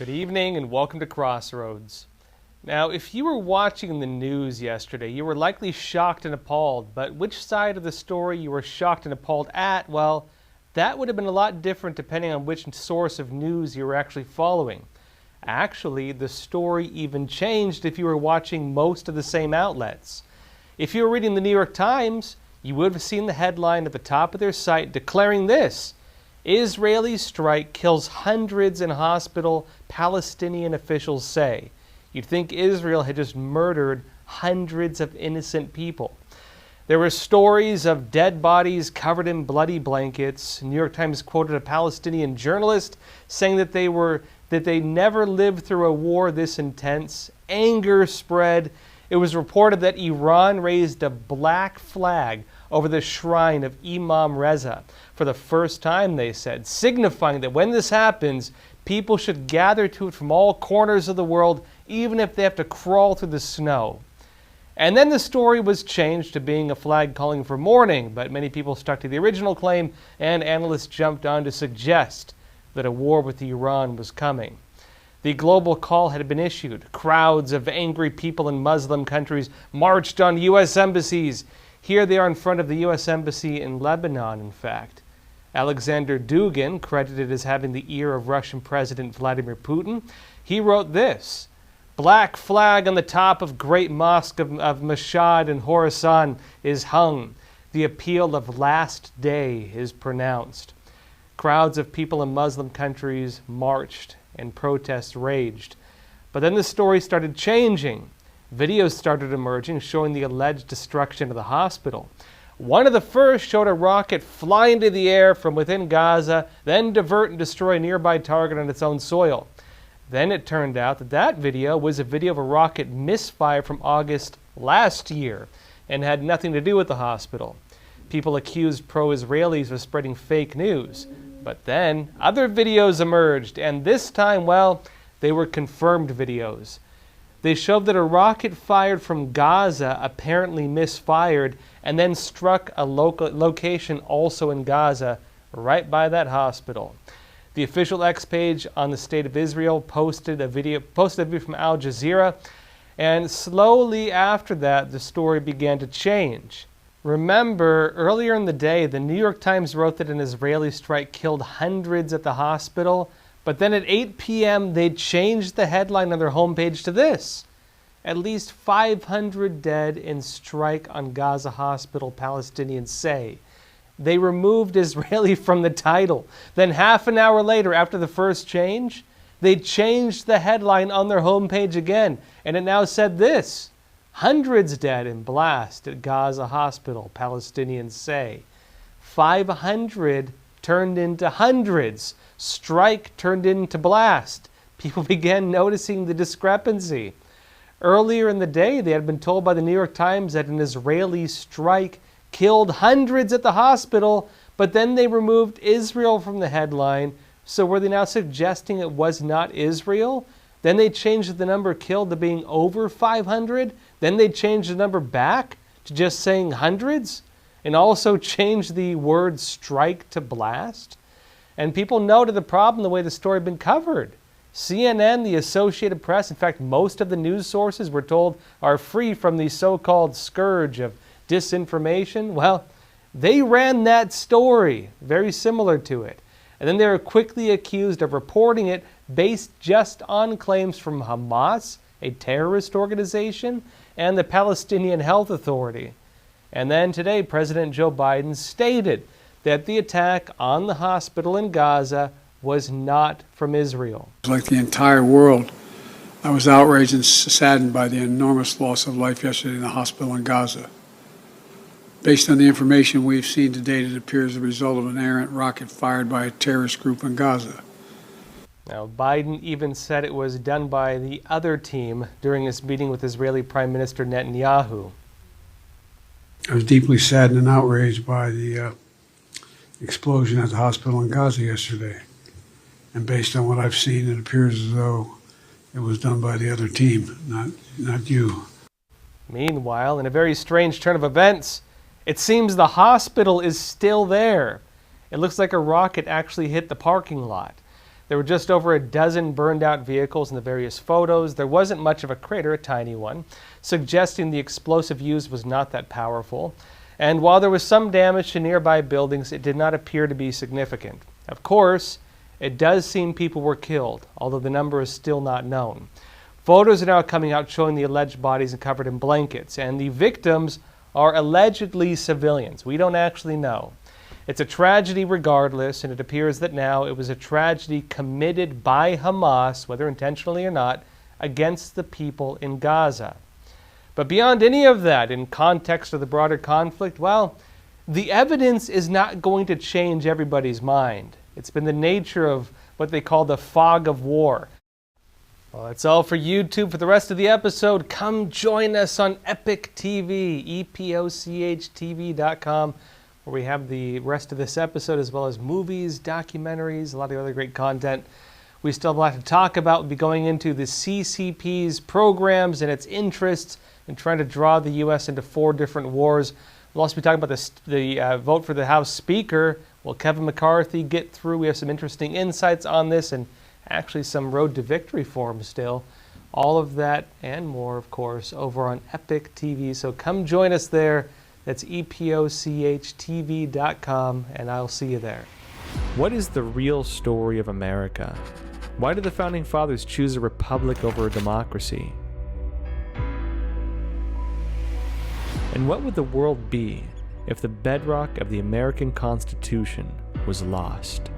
Good evening and welcome to Crossroads. Now, if you were watching the news yesterday, you were likely shocked and appalled, but which side of the story you were shocked and appalled at, well, that would have been a lot different depending on which source of news you were actually following. Actually, the story even changed if you were watching most of the same outlets. If you were reading the New York Times, you would have seen the headline at the top of their site declaring this: Israeli strike kills hundreds in hospital, Palestinian officials say. You'd think Israel had just murdered hundreds of innocent people. There were stories of dead bodies covered in bloody blankets. New York Times quoted a Palestinian journalist saying that they never lived through a war this intense. Anger spread. It was reported that Iran raised a black flag over the shrine of Imam Reza for the first time, they said, signifying that when this happens, people should gather to it from all corners of the world, even if they have to crawl through the snow. And then the story was changed to being a flag calling for mourning, but many people stuck to the original claim, and analysts jumped on to suggest that a war with Iran was coming. The global call had been issued. Crowds of angry people in Muslim countries marched on U.S. embassies. Here they are in front of the U.S. Embassy in Lebanon, in fact. Alexander Dugin, credited as having the ear of Russian President Vladimir Putin, he wrote this: "Black flag on the top of Great Mosque of Mashhad in Khorasan is hung. The appeal of last day is pronounced." Crowds of people in Muslim countries marched and protests raged. But then the story started changing. Videos started emerging showing the alleged destruction of the hospital. One of the first showed a rocket fly into the air from within Gaza, then divert and destroy a nearby target on its own soil. Then it turned out that that video was a video of a rocket misfire from August last year and had nothing to do with the hospital. People accused pro-Israelis of spreading fake news. But then other videos emerged, and this time, well, they were confirmed videos. They showed that a rocket fired from Gaza apparently misfired and then struck a location also in Gaza, right by that hospital. The official X page on the State of Israel posted a video from Al Jazeera, and slowly after that, the story began to change. Remember, earlier in the day, the New York Times wrote that an Israeli strike killed hundreds at the hospital, but then at 8 p.m. they changed the headline on their homepage to this: "At least 500 dead in strike on Gaza hospital, Palestinians say." They removed Israeli from the title. Then half an hour later, after the first change, they changed the headline on their homepage again, and it now said this: "Hundreds dead in blast at Gaza hospital, Palestinians say." 500 turned into hundreds. Strike turned into blast. People began noticing the discrepancy. Earlier in the day, they had been told by the New York Times that an Israeli strike killed hundreds at the hospital, but then they removed Israel from the headline. So were they now suggesting it was not Israel? Then they changed the number killed to being over 500. Then they changed the number back to just saying hundreds, and also changed the word strike to blast. And people noted the problem the way the story had been covered. CNN, the Associated Press, in fact, most of the news sources we're told are free from the so-called scourge of disinformation. Well, they ran that story, very similar to it. And then they were quickly accused of reporting it based just on claims from Hamas, a terrorist organization, and the Palestinian Health Authority. And then today, President Joe Biden stated that the attack on the hospital in Gaza was not from Israel. Like the entire world, I was outraged and saddened by the enormous loss of life yesterday in the hospital in Gaza. Based on the information we've seen to date, it appears the result of an errant rocket fired by a terrorist group in Gaza. Now, Biden even said it was done by the other team during his meeting with Israeli Prime Minister Netanyahu. I was deeply saddened and outraged by the explosion at the hospital in Gaza yesterday. And based on what I've seen, it appears as though it was done by the other team, not you. Meanwhile, in a very strange turn of events, it seems the hospital is still there. It looks like a rocket actually hit the parking lot. There were just over a dozen burned out vehicles in the various photos. There wasn't much of a crater, a tiny one, suggesting the explosive used was not that powerful. And while there was some damage to nearby buildings, it did not appear to be significant. Of course, it does seem people were killed, although the number is still not known. Photos are now coming out showing the alleged bodies covered in blankets, and the victims are allegedly civilians. We don't actually know. It's a tragedy regardless, and it appears that now it was a tragedy committed by Hamas, whether intentionally or not, against the people in Gaza. But beyond any of that, in context of the broader conflict, well, the evidence is not going to change everybody's mind. It's been the nature of what they call the fog of war. Well, that's all for YouTube. For the rest of the episode, come join us on Epoch TV, EpochTV.com, where we have the rest of this episode, as well as movies, documentaries, a lot of other great content. We still have a lot to talk about. We'll be going into the CCP's programs and its interests in trying to draw the U.S. into 4 different wars. We'll also be talking about the vote for the House Speaker. Will Kevin McCarthy get through? We have some interesting insights on this and actually some road to victory for him still. All of that and more, of course, over on Epoch TV. So come join us there. That's EpochTV.com, and I'll see you there. What is the real story of America? Why did the Founding Fathers choose a republic over a democracy? And what would the world be if the bedrock of the American Constitution was lost?